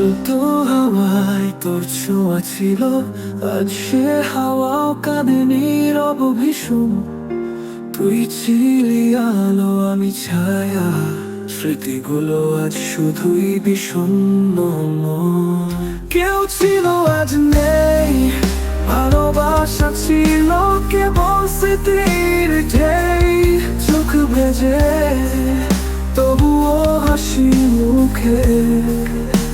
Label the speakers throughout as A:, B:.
A: আলতো হাওয়ায় তোর ছোঁয়া ছিল, আজ সে হাওয়াও কাঁদে নীরব ভীষণ। তুই ছিলি আলো, আমি ছায়া, স্মৃতিগুলো আজ শুধুই বিষণ্ণ মন। কেউ ছিল আজ নেই, ভালোবাসা ছিল কেবল স্মৃতির ঢেই। চোখ ভেজে তবুও হাসি মুখে,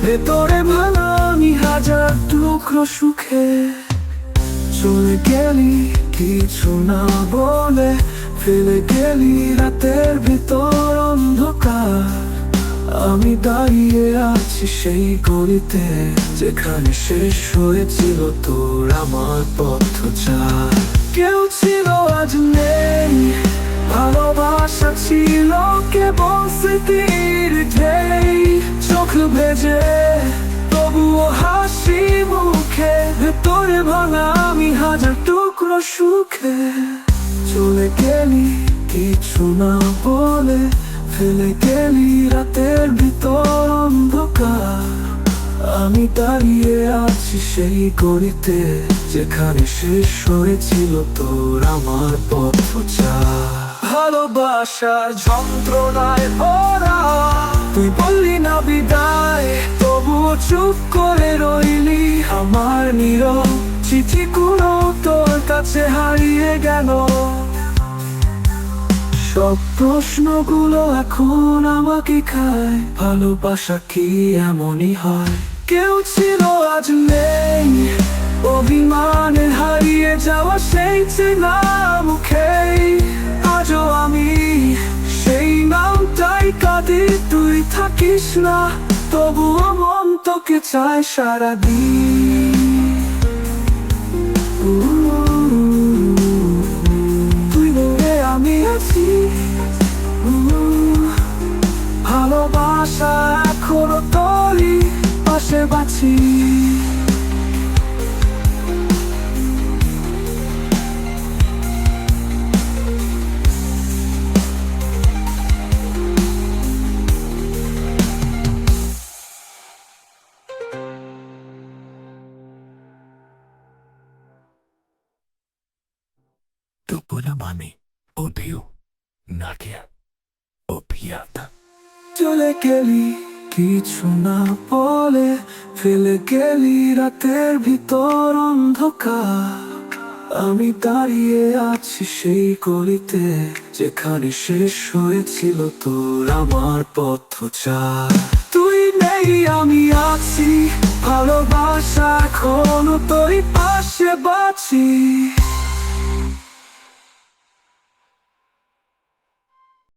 A: ভেতরে ভাঙা আমি হাজার টুকরো সুখে। চলে গেলি কিছু না বলে, ফেলে গেলি রাতের ভিতর অন্ধকার। আমি দাঁড়িয়ে আছি সেই গলিতে, যেখানে শেষ হয়েছিল তোর আমার পথচার। কেউ ছিল আজ নেই, ভালোবাসা ছিল কেবল স্মৃতির ঢেই। চোখ ভেজে তবুও হাসি মুখে, ভেতরে ভাঙা আমি হাজার টুকরো সুখে। চলে গেলি কিছু না বলে, ফেলে গেলি রাতের ভিতর অন্ধকার। আমি দাঁড়িয়ে আছি সেই গলিতে, যেখানে শেষ হয়েছিল তোর আমার পথচার। ভালোবাসার যন্ত্রণায় ভরা, তুই বললি না বিদায়, তবুও চুপ করে রইলি। আমার নীরব চিঠিগুলো তোর কাছে হারিয়ে গেল, সব প্রশ্নগুলো এখন আমাকে খায়। ভালোবাসা কি এমনই হয়? কেউ ছিল আজ নেই, অভিমানে হারিয়ে যাওয়া সেই চেনা মুখেই। আজও আমি সেই নামটাই কাঁদি, তুই থাকিস না, তবুও মন তোকে চায় সারাদিন। তুই বলে আমি আছি, ভালোবাসা এখনো তোরই পাশে বাঁচি।
B: Tupuna mami, odio, nakia, opiata.
A: চলে গেলি কিছু না বলে, ফেলে গেলি রাতের ভিতর অন্ধকার। আমি দাঁড়িয়ে আছি সেই গলিতে, যেখানে শেষ হয়েছিল তোর আমার পথচার। তুই নেই আমি আছি, ভালোবাসা এখনো তোরই পাশে বাঁচি।